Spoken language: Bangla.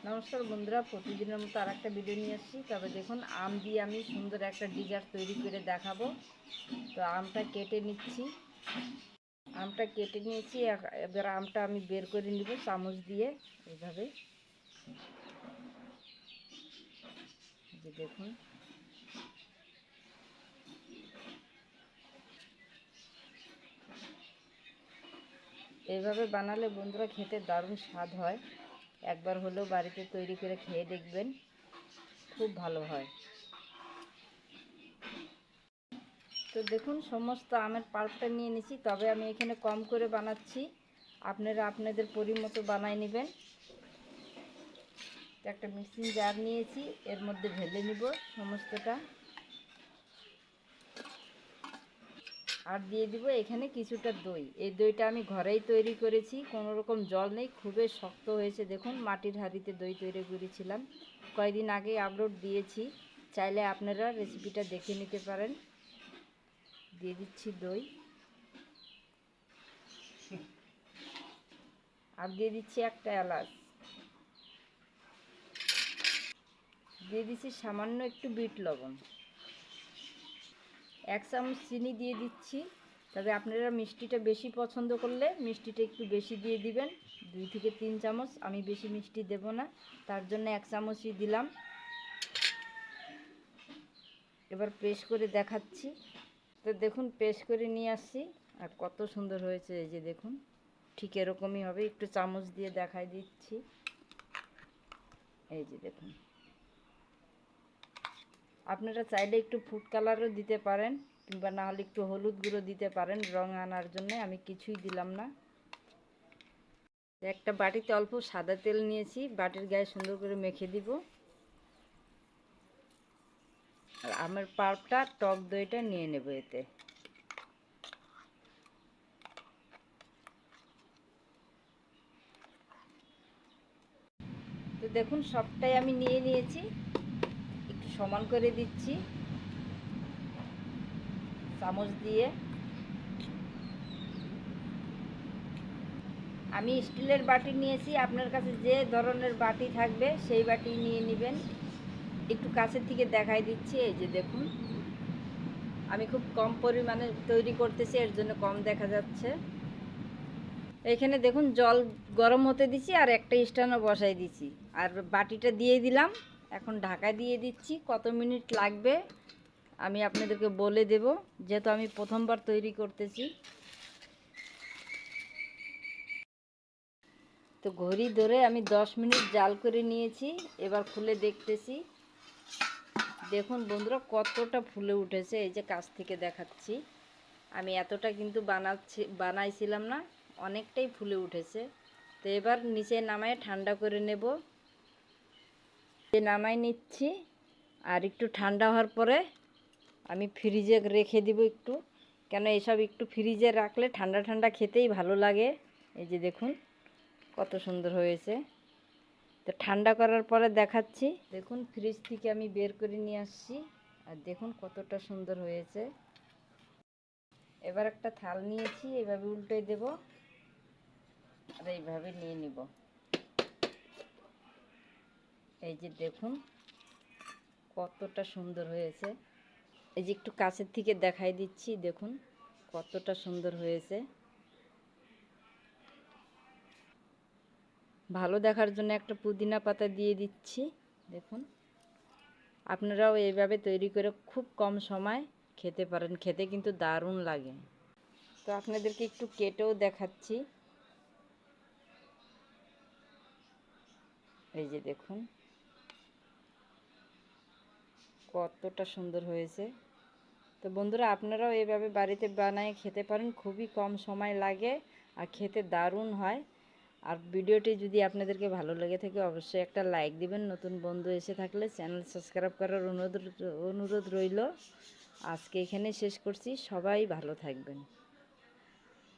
নমস্কার বন্ধুরা, প্রতিদিনের মতো আর একটা ভিডিও নিয়ে আসছি। তবে দেখুন, আম দিয়ে আমি সুন্দর একটা ডিজার্ট তৈরি করে দেখাবো। তো আমটা কেটে নিচ্ছি, আমটা কেটে নিয়েছি। এবার আমটা আমি বের করে নিব চামচ দিয়ে এইভাবে। যে দেখুন, এইভাবে বানালে বন্ধুরা খেতে দারুণ স্বাদ হয়। একবার হলেও বাড়িতে তৈরি করে খেয়ে দেখবেন, খুব ভালো হয়। তো দেখুন, সমস্ত আমের পাল্পটা নিয়ে নিছি, তবে আমি এখানে কম করে বানাচ্ছি, আপনারা আপনাদের পরিমতো বানাই নেবেন। একটা মিক্সিং জার নিয়েছি, এর মধ্যে ঢেলে নিব সমস্তটা, আর দিয়ে দিব এখানে কিছুটা দই। এই দইটা আমি ঘরেই তৈরি করেছি, কোনো রকম জল নেই, খুবই শক্ত হয়েছে। দেখুন, মাটির হাঁড়িতে দই তৈরি করেছিলাম, কয়েকদিন আগে আপলোড দিয়েছি, চাইলে আপনারা রেসিপিটা দেখে নিতে পারেন। দিয়ে দিচ্ছি দই, আর দিয়ে দিচ্ছি একটা এলাচ, দিয়ে দিচ্ছি সামান্য একটু বিট লবণ, 1 চামচ চিনি দিয়ে দিচ্ছি। তবে আপনারা মিষ্টিটা বেশি পছন্দ করলে মিষ্টিটা একটু বেশি দিয়ে দিবেন, 2 থেকে 3 চামচ। আমি বেশি মিষ্টি দেব না, তার জন্য 1 চামচই দিলাম। এবার পেস্ট করে দেখাচ্ছি। তো দেখুন, পেস্ট করে নিয়ে আসছি, আর কত সুন্দর হয়েছে। এই যে দেখুন, ঠিক এরকমই হবে। একটু চামচ দিয়ে দেখাই দিচ্ছি। এই যে দেখুন, আপনারা চাইলে একটু ফুড কালারও দিতে পারেন, কিংবা না হলে একটু হলুদ গুঁড়ো দিতে পারেন রং আনার জন্য। আমি কিছুই দিলাম না। একটা বাটিতে অল্প সাদা তেল নিয়েছি, বাটির গায়ে সুন্দর করে মেখে দিব। আর আমের পাল্পটা, টক দইটা নিয়ে নেব এতে। তো দেখুন, সবটাই আমি নিয়ে নিয়েছি, একটু সমান করে দিচ্ছি চামচ দিয়ে। আমি স্টিলের বাটি নিয়েছি, আপনার কাছে যে ধরনের বাটি থাকবে সেই বাটি নিয়ে নেবেন। একটু কাছের থেকে দেখাই দিচ্ছি। এই যে দেখুন, আমি খুব কম পরিমাণে তৈরি করতেছি, এর জন্য কম দেখা যাচ্ছে। এখানে দেখুন, জল গরম হতে দিছি, আর একটা স্ট্যান্ডও বসাই দিছি, আর বাটিটা দিয়ে দিলাম। এখন ঢাকা দিয়ে দিচ্ছি। কত মিনিট লাগবে আমি আপনাদেরকে বলে দেব, যেহেতু আমি প্রথমবার তৈরি করতেছি। তো ঘড়ি ধরে আমি 10 মিনিট জাল করে নিয়েছি। এবার খুলে দেখতেছি। দেখুন বন্ধুরা, কতটা ফুলে উঠেছে। এই যে কাছ থেকে দেখাচ্ছি, আমি এতটা কিন্তু বানাইছিলাম না, অনেকটাই ফুলে উঠেছে। তো এবার নিচে নামায় ঠান্ডা করে নেব। নামাই নিচ্ছি, আর একটু ঠান্ডা হওয়ার পরে আমি ফ্রিজে রেখে দিব একটু, কেন এসব একটু ফ্রিজে রাখলে ঠান্ডা ঠান্ডা খেতেই ভালো লাগে। এই যে দেখুন, কত সুন্দর হয়েছে। তো ঠান্ডা করার পরে দেখাচ্ছি। দেখুন, ফ্রিজ থেকে আমি বের করে নিয়ে আসছি, আর দেখুন কতটা সুন্দর হয়েছে। এবার একটা থাল নিয়েছি, এইভাবে উল্টে দেব, আর এইভাবে নিয়ে নিব। এই যে দেখুন, কতটা সুন্দর হয়েছে। এই যে একটু কাছের থেকে দেখাই দিচ্ছি, দেখুন কতটা সুন্দর হয়েছে। ভালো দেখার জন্য একটা পুদিনা পাতা দিয়ে দিচ্ছি। দেখুন, আপনারাও এইভাবে তৈরি করে খুব কম সময় খেতে পারেন, খেতে কিন্তু দারুণ লাগে। তো আপনাদেরকে একটু কেটেও দেখাচ্ছি। এই যে দেখুন, কতটা সুন্দর হয়েছে। তো বন্ধুরা, আপনারাও এইভাবে বাড়িতে বানিয়ে খেতে পারেন, খুবই কম সময় লাগে, আর খেতে দারুণ হয়। আর ভিডিওটি যদি আপনাদেরকে ভালো লেগে থাকে, অবশ্যই একটা লাইক দিবেন। নতুন বন্ধু এসে থাকলে চ্যানেল সাবস্ক্রাইব করার অনুরোধ রইল। আজকে এখানে শেষ করছি। সবাই ভালো থাকবেন।